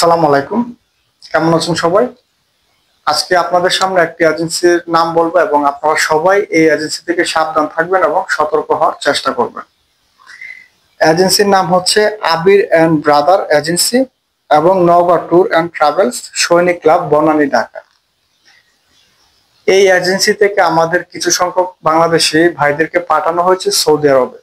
আসসালামু আলাইকুম। কেমন আছেন সবাই? আজকে আপনাদের সামনে একটি এজেন্সির নাম বলবো এবং আপনারা সবাই এই এজেন্সি থেকে সাবধান থাকবেন এবং সতর্ক হওয়ার চেষ্টা করবেন। এজেন্সির নাম হচ্ছে আবির এন্ড ব্রাদার এজেন্সি এবং নওগাঁ ট্যুর অ্যান্ড ট্রাভেলস, সৈনিক ক্লাব, বনানী, ঢাকা। এই এজেন্সি থেকে আমাদের কিছু সংখ্যক বাংলাদেশি ভাইদেরকে পাঠানো হয়েছে সৌদি আরবে।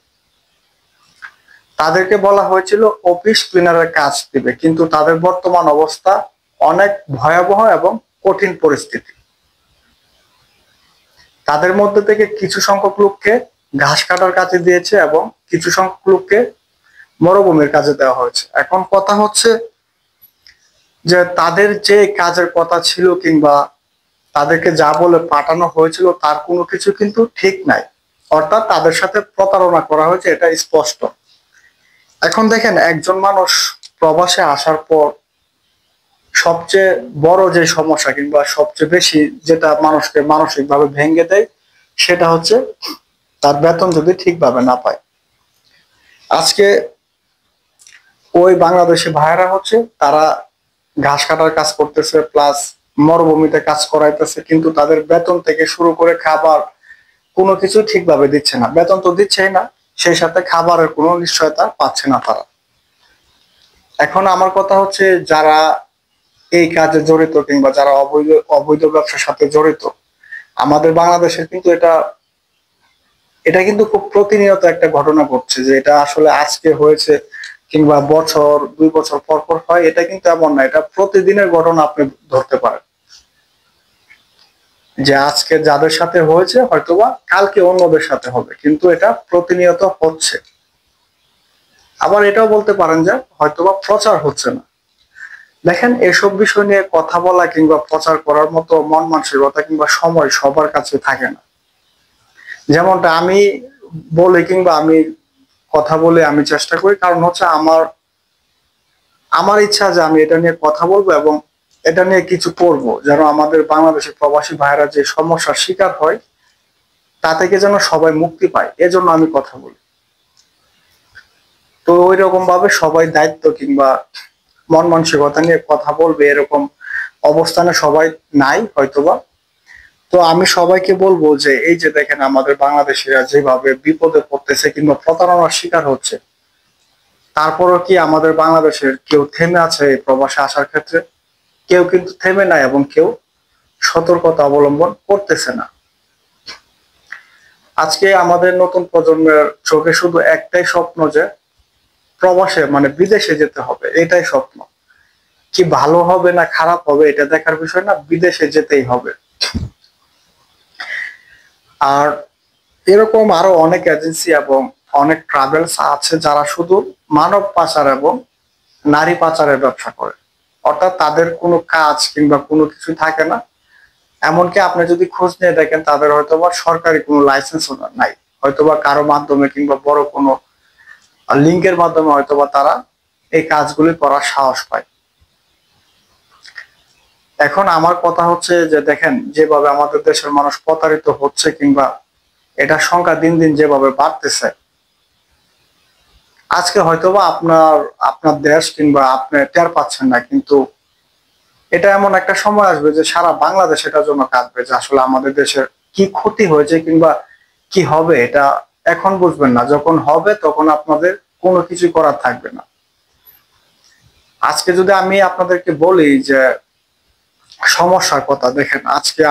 তাদেরকে বলা হয়েছিল অফিস ক্লিনারের কাজ দিবে, কিন্তু তাদের বর্তমান অবস্থা অনেক ভয়াবহ এবং কঠিন পরিস্থিতি। তাদের মধ্যে থেকে কিছু সংখ্যক লোককে ঘাস কাটার কাজে দিয়েছে এবং কিছু সংখ্যক লোককে মরুভূমির কাজে দেওয়া হয়েছে। এখন কথা হচ্ছে যে তাদের যে কাজের কথা ছিল কিংবা তাদেরকে যা বলে পাঠানো হয়েছিল তার কোনো কিছু কিন্তু ঠিক নাই, অর্থাৎ তাদের সাথে প্রতারণা করা হয়েছে, এটা স্পষ্ট। এখন দেখেন, একজন মানুষ প্রবাসে আসার পর সবচেয়ে বড় যে সমস্যা কিংবা সবচেয়ে বেশি যেটা মানুষকে মানসিকভাবে ভেঙে দেয় সেটা হচ্ছে তার বেতন যদি ঠিকভাবে না পায়। আজকে ওই বাংলাদেশি ভাইয়েরা হচ্ছে তারা ঘাস কাটার কাজ করতেছে, প্লাস মরুভূমিতে কাজ করাইতেছে, কিন্তু তাদের বেতন থেকে শুরু করে খাবার কোনো কিছু ঠিকভাবে দিচ্ছে না। বেতন তো দিচ্ছেই না, সেই সাথে খাবারের কোনো নিশ্চয়তা পাচ্ছে না তারা। এখন আমার কথা হচ্ছে, যারা এই কাজে জড়িত কিংবা যারা অবৈধ অবৈধ ব্যবসার সাথে জড়িত, আমাদের বাংলাদেশের কিন্তু এটা কিন্তু খুব প্রতিনিয়ত একটা ঘটনা ঘটছে, যে এটা আসলে আজকে হয়েছে কিংবা বছর 2 বছর পর পর হয়, এটা কিন্তু এমন না, এটা প্রতিদিনের ঘটনা। আপনি ধরতে পারেন যে আজকে যাদের সাথে হয়েছে হয়তোবা কালকে অন্যদের সাথে হবে, কিন্তু এটা প্রতিনিয়ত হচ্ছে। আবার এটাও বলতে পারেন যে হয়তোবা প্রচার হচ্ছে না। দেখেন, এসব বিষয় নিয়ে কথা বলা কিংবা প্রচার করার মতো মন মানসিকতা কিংবা সময় সবার কাছে থাকে না। যেমনটা আমি বলি কিংবা আমি কথা বলে আমি চেষ্টা করি, কারণ হচ্ছে আমার ইচ্ছা যে আমি এটা নিয়ে কথা বলবো এবং এটা নিয়ে কিছু করব, যেন আমাদের বাংলাদেশের প্রবাসী ভাইরা যে সমস্যার শিকার হয় তা থেকে যেন সবাই মুক্তি পায়, এজন্য আমি কথা বলি। তো ওই রকম ভাবে সবাই দায়িত্ব কিংবা মন মানসিকতা নিয়ে কথা বলবে এরকম অবস্থানে সবাই নাই হয়তোবা। তো আমি সবাইকে বলবো যে এই যে দেখেন, আমাদের বাংলাদেশিরা যেভাবে বিপদে পড়তেছে কিংবা প্রতারণার শিকার হচ্ছে, তারপরও কি আমাদের বাংলাদেশের কেউ থেমে আছে এই প্রবাসে আসার ক্ষেত্রে? কেউ কিন্তু থেমে নাই এবং কেউ সতর্কতা অবলম্বন করতেছে না। আজকে আমাদের নতুন প্রজন্মের চোখে শুধু একটাই স্বপ্ন, যে প্রবাসে মানে বিদেশে যেতে হবে, এটাই স্বপ্ন। কি ভালো হবে না খারাপ হবে এটা দেখার বিষয় না, বিদেশে যেতেই হবে। আর এরকম আরো অনেক এজেন্সি এবং অনেক ট্রাভেলস আছে যারা শুধু মানব পাচার এবং নারী পাচারের ব্যবসা করে, অর্থাৎ তাদের কোনো কাজ কিংবা কোনো কিছু থাকে না। এমনকি আপনি যদি খোঁজ নিয়ে দেখেন, তাদের হয়তোবা সরকারি কোনো লাইসেন্সও নাই, হয়তোবা কারো মাধ্যমে কিংবা বড় কোনো লিঙ্কের মাধ্যমে হয়তোবা তারা এই কাজগুলি করার সাহস পায়। এখন আমার কথা হচ্ছে যে দেখেন, যেভাবে আমাদের দেশের মানুষ প্রতারিত হচ্ছে কিংবা এটার সংখ্যা দিন দিন যেভাবে বাড়তেছে, আজকে হয়তোবা আপনার দেশ কিংবা আপনি টের পাচ্ছেন না, কিন্তু এটা এমন একটা সময় আসবে যে সারা বাংলাদেশ এটার জন্য কাঁদবে, যে আসলে আমাদের দেশের কি ক্ষতি হয়েছে কিংবা কি হবে এটা এখন বুঝবেন না, যখন হবে তখন আপনাদের কোনো কিছু করার থাকবে না। আজকে যদি আমি আপনাদেরকে বলি যে সমস্যার কথা, দেখেন আজকে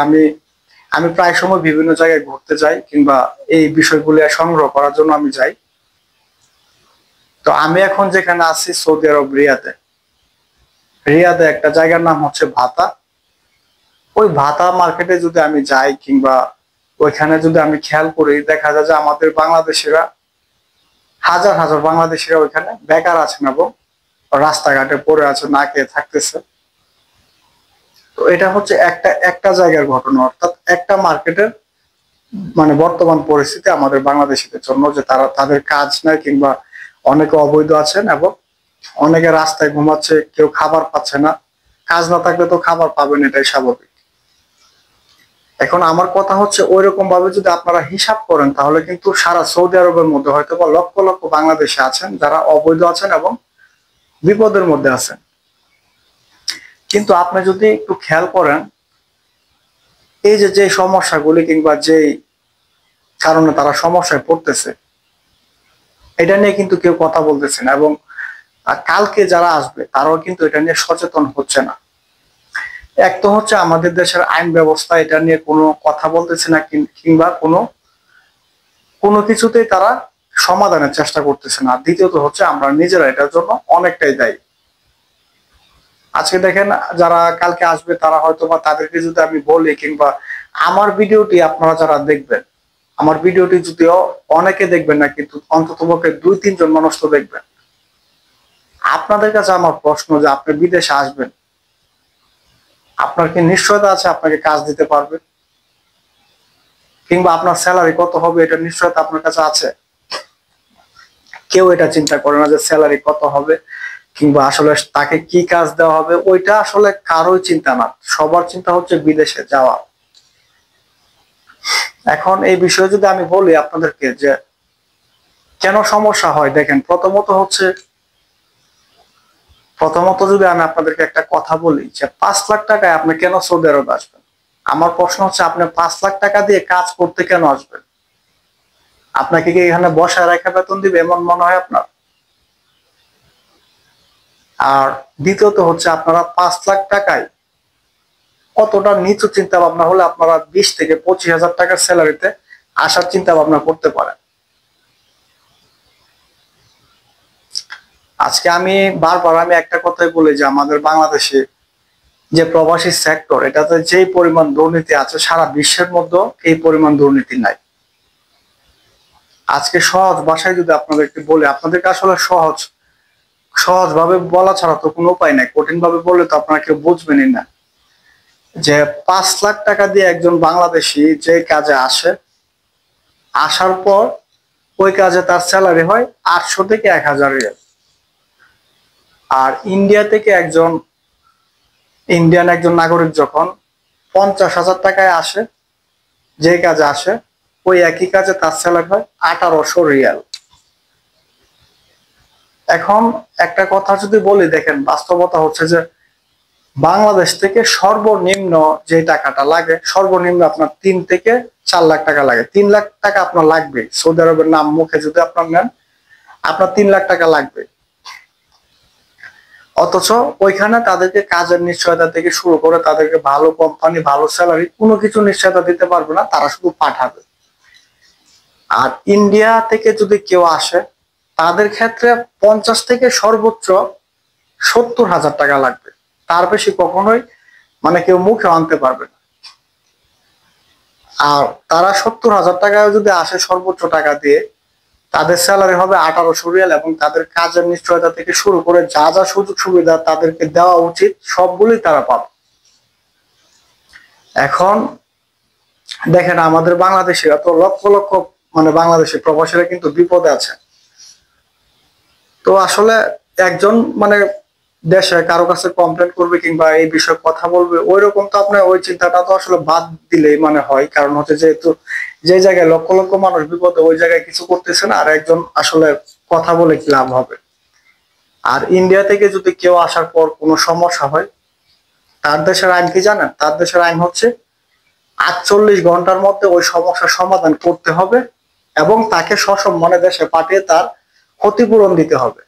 আমি প্রায় সময় বিভিন্ন জায়গায় ঘুরতে যাই কিংবা এই বিষয়গুলি সংগ্রহ করার জন্য আমি যাই। তো আমি এখন যেখানে আছি সৌদি আরব রিয়াদে একটা জায়গার নাম হচ্ছে ভাতা। ওই ভাতা মার্কেটে যদি আমি যাই কিংবা ওইখানে যদি আমি খেয়াল করি, দেখা যায় যে আমাদের বাংলাদেশিরা, হাজার হাজার বাংলাদেশিরা ওইখানে বেকার আছেন এবং রাস্তাঘাটে পড়ে আছে, না খেয়ে থাকতেছে। তো এটা হচ্ছে একটা জায়গার ঘটনা, অর্থাৎ একটা মার্কেটের মানে বর্তমান পরিস্থিতি আমাদের বাংলাদেশিদের জন্য, যে তাদের কাজ নাই কিংবা অনেকে অবৈধ আছেন এবং অনেকে রাস্তায় ঘুমাচ্ছে, কেউ খাবার পাচ্ছে না। কাজ না থাকলে তো খাবার পাবেন, এটাই স্বাভাবিক। এখন আমার কথা হচ্ছে, ওই রকম ভাবে যদি আপনারা হিসাব করেন, তাহলে কিন্তু সারা সৌদি আরবের মধ্যে হয়তো বা লক্ষ লক্ষ বাংলাদেশি আছেন যারা অবৈধ আছেন এবং বিপদের মধ্যে আছেন। কিন্তু আপনি যদি একটু খেয়াল করেন, এই যে সমস্যাগুলি কিংবা যেই কারণে তারা সমস্যায় পড়তেছে, এটা নিয়ে কিন্তু কেউ কথা বলতেছে না, এবং কালকে যারা আসবে তারাও কিন্তু এটা নিয়ে সচেতন হচ্ছে না। এক তো হচ্ছে আমাদের দেশের আইন ব্যবস্থা এটা নিয়ে কোনো কথা বলতেছে না, কিংবা কোনো কিছুতেই তারা সমাধানের চেষ্টা করতেছে না। দ্বিতীয়ত হচ্ছে আমরা নিজেরা এটার জন্য অনেকটাই দায়ী। আজকে দেখেন, যারা কালকে আসবে তারা হয়তো বা তাদেরকে যদি আমি বলি, কিংবা আমার ভিডিওটি আপনারা যারা দেখবেন, আমার ভিডিওটি যদিও অনেকে দেখবেন না, কিন্তু অন্ততপক্ষে 2-3 জন মানুষ তো দেখবেন। আপনাদের কাছে আমার প্রশ্ন, যে আপনি বিদেশে আসবেন, আপনার কি নিশ্চয়তা আছে আপনাকে কাজ দিতে পারবে? কিংবা আপনার স্যালারি কত হবে এটা নিশ্চয়তা আপনার কাছে আছে? কেউ এটা চিন্তা করে না যে স্যালারি কত হবে, কিংবা আসলে তাকে কি কাজ দেওয়া হবে, ওইটা আসলে কারোই চিন্তা না। সবার চিন্তা হচ্ছে বিদেশে যাওয়া। এখন এই বিষয়ে যদি আমি বলি আপনাদেরকে যে কেন সমস্যা হয়, দেখেন, প্রথমত যদি আমি আপনাদেরকে একটা কথা বলি যে 5 লাখ টাকায় আপনি কেন সৌদি আরব আসবেন? আমার প্রশ্ন হচ্ছে, আপনি 5 লাখ টাকা দিয়ে কাজ করতে কেন আসবেন? আপনাকে কি এখানে বসায় রেখে বেতন দিবে এমন মনে হয় আপনার? আর দ্বিতীয়ত হচ্ছে, আপনারা 5 লাখ টাকায় কতটা নিচু চিন্তা ভাবনা হলে আপনারা 20 থেকে 25,000 টাকার স্যালারিতে আসার চিন্তা ভাবনা করতে পারেন? আজকে আমি বারবার একটা কথাই বলি যে আমাদের বাংলাদেশে যে প্রবাসী সেক্টর, এটাতে যেই পরিমাণ দুর্নীতি আছে, সারা বিশ্বের মধ্যে এই পরিমাণ দুর্নীতি নাই। আজকে সহজ ভাষায় যদি আপনাদেরকে বলি, আপনাদেরকে আসলে সহজ ভাবে বলা ছাড়া তো কোনো উপায় নাই। কঠিন ভাবে বললে তো আপনারা কেউ বুঝবেনই না। যে 5 লাখ টাকা দিয়ে একজন বাংলাদেশি যে কাজে আসে, আসার পর ওই কাজে তার স্যালারি হয় 800 থেকে 1000 রিয়াল। আর ইন্ডিয়ান একজন নাগরিক যখন 50,000 টাকায় আসে, যে কাজে আসে, ওই একই কাজে তার স্যালারি হয় 1800 রিয়াল। এখন একটা কথা যদি বলি, দেখেন, বাস্তবতা হচ্ছে যে বাংলাদেশ থেকে সর্বনিম্ন যে টাকাটা লাগে, সর্বনিম্ন আপনার 3 থেকে 4 লাখ টাকা লাগে। 3 লাখ টাকা আপনার লাগবে। সৌদি আরবের নাম মুখে যদি আপনার নেন, আপনার 3 লাখ টাকা লাগবে। অথচ ওইখানে তাদেরকে কাজের নিশ্চয়তা থেকে শুরু করে তাদেরকে ভালো কোম্পানি, ভালো স্যালারি, কোনো কিছু নিশ্চয়তা দিতে পারবে না, তারা শুধু পাঠাবে। আর ইন্ডিয়া থেকে যদি কেউ আসে, তাদের ক্ষেত্রে 50 থেকে সর্বোচ্চ 70,000 টাকা লাগবে। তার বেশি কখনোই কেউ মুখে আনতে পারবে না। আর তারা 70,000 টাকায় যদি আসে সর্বোচ্চ টাকা দিয়ে, তাদের স্যালারি হবে 1800 রিয়াল, এবং তাদের কাজের নিশ্চয়তা থেকে শুরু করে যা যা সুযোগ সুবিধা তাদেরকে দেওয়া উচিত সবগুলোই তারা পাবে। এখন দেখেন, আমাদের বাংলাদেশিরা তো লক্ষ লক্ষ বাংলাদেশি প্রবাসীরা কিন্তু বিপদে আছে। তো আসলে একজন দেশে কারো কাছে কমপ্লেন করবে কিংবা এই বিষয়ে কথা বলবে, ওই রকম তো আপনার ওই চিন্তাটা তো আসলে বাদ দিলেই হয়। কারণ হচ্ছে, যেহেতু যে জায়গায় লক্ষ লক্ষ মানুষ বিপদে, ওই জায়গায় কিছু করতেছে না, আর একজন আসলে কথা বলে কি লাভ হবে? আর ইন্ডিয়া থেকে যদি কেউ আসার পর কোনো সমস্যা হয়, তার দেশের আইন কি জানেন? তার দেশের আইন হচ্ছে 48 ঘন্টার মধ্যে ওই সমস্যার সমাধান করতে হবে, এবং তাকে সসম্মানে দেশে পাঠিয়ে তার ক্ষতিপূরণ দিতে হবে।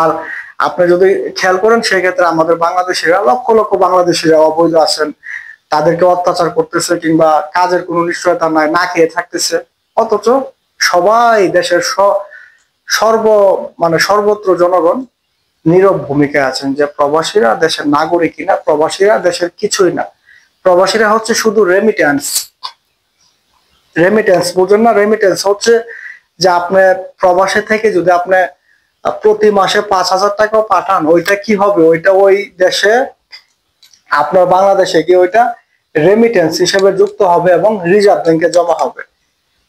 আর আপনি যদি খেয়াল করেন, সেক্ষেত্রে আমাদের বাংলাদেশিরা, লক্ষ লক্ষ বাংলাদেশিরা অবৈধ আছেন, তাদেরকে অত্যাচার করতেছে, কিংবা কাজের কোনো নিশ্চয়তা নাই, না খেয়ে থাকতেছে। অথচ সবাই দেশের সর্বত্র জনগণ নীরব ভূমিকায় আছেন, যে প্রবাসীরা দেশের নাগরিকই না, প্রবাসীরা দেশের কিছুই না। প্রবাসীরা হচ্ছে শুধু রেমিটেন্স বুঝেন না? রেমিটেন্স হচ্ছে যে আপনি প্রবাসে থেকে যদি আপনি প্রতি মাসে 5,000 টাকাও পাঠান, ওইটা কি হবে? ওইটা ওই দেশে, আপনার বাংলাদেশে গিয়ে ওইটা রেমিটেন্স হিসেবে যুক্ত হবে এবং রিজার্ভ ব্যাংকে জমা হবে।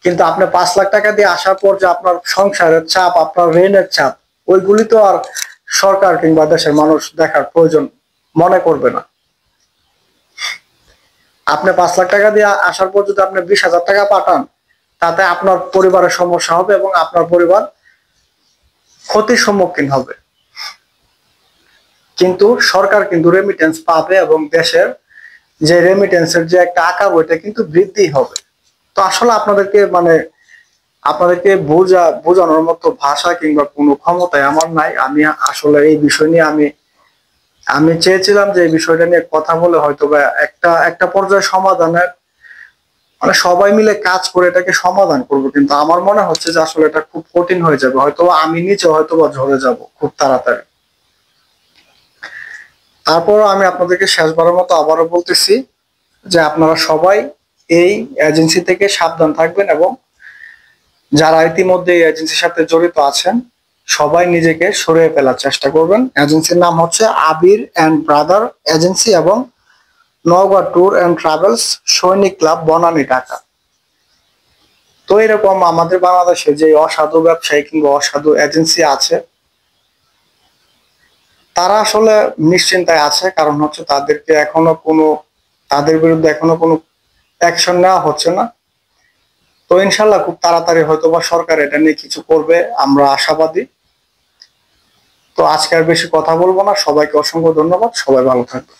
কিন্তু আপনি 5 লাখ টাকা দিয়ে আসার পর যে আপনার সংসারের চাপ, আপনার ঋণের চাপ, ওইগুলি তো আর সরকার কিংবা দেশের মানুষ দেখার প্রয়োজন মনে করবে না। আপনি 5 লাখ টাকা দিয়ে আসার পর যদি আপনি 20,000 টাকা পাঠান, তাতে আপনার পরিবারের সমস্যা হবে এবং আপনার পরিবার ক্ষতির সম্মুখীন হবে। কিন্তু সরকার কিন্তু রেমিটেন্স পাবে এবং দেশের যে রেমিটেন্সের যে একটা আকার ওইটা কিন্তু বৃদ্ধি হবে। তো আসলে আপনাদেরকে বোঝানোর মতো ভাষা কিংবা কোনো ক্ষমতায় আমার নাই। আমি আসলে এই বিষয় নিয়ে আমি চেয়েছিলাম যে এই বিষয়টা নিয়ে কথা বলে হয়তো বা একটা পর্যায়ে সমাধানের সবাই মিলে কাজ করে এটাকে সমাধান করব, কিন্তু আমার মনে হচ্ছে যে আসলে এটা খুব কঠিন হয়ে যাবে, হয়তো আমি নিজে হয়তো বা ঝরে যাব খুব তাড়াতাড়ি। তারপর আমি আপনাদেরকে শেষবারের মতো আবারও বলতেছি যে আপনারা সবাই এই এজেন্সি থেকে সাবধান থাকবেন এবং যারা ইতিমধ্যে এই এজেন্সির সাথে জড়িত আছেন সবাই নিজেকে সরিয়ে ফেলার চেষ্টা করবেন। এজেন্সির নাম হচ্ছে আবির অ্যান্ড ব্রাদার এজেন্সি এবং নওগাঁ ট্যুর অ্যান্ড ট্রাভেলস, সৈনিক ক্লাব, বনানী, ঢাকা। তো এরকম আমাদের বাংলাদেশে যে অসাধু ব্যবসায়ী কিংবা অসাধু এজেন্সি আছে তারা আসলে নিশ্চিন্তায় আছে, কারণ হচ্ছে তাদের বিরুদ্ধে এখনো কোনো অ্যাকশন নেওয়া হচ্ছে না। তো ইনশাল্লাহ খুব তাড়াতাড়ি হয়তোবা সরকার এটা নিয়ে কিছু করবে, আমরা আশাবাদী। তো আজকে আর বেশি কথা বলবো না, সবাইকে অসংখ্য ধন্যবাদ, সবাই ভালো থাকবে।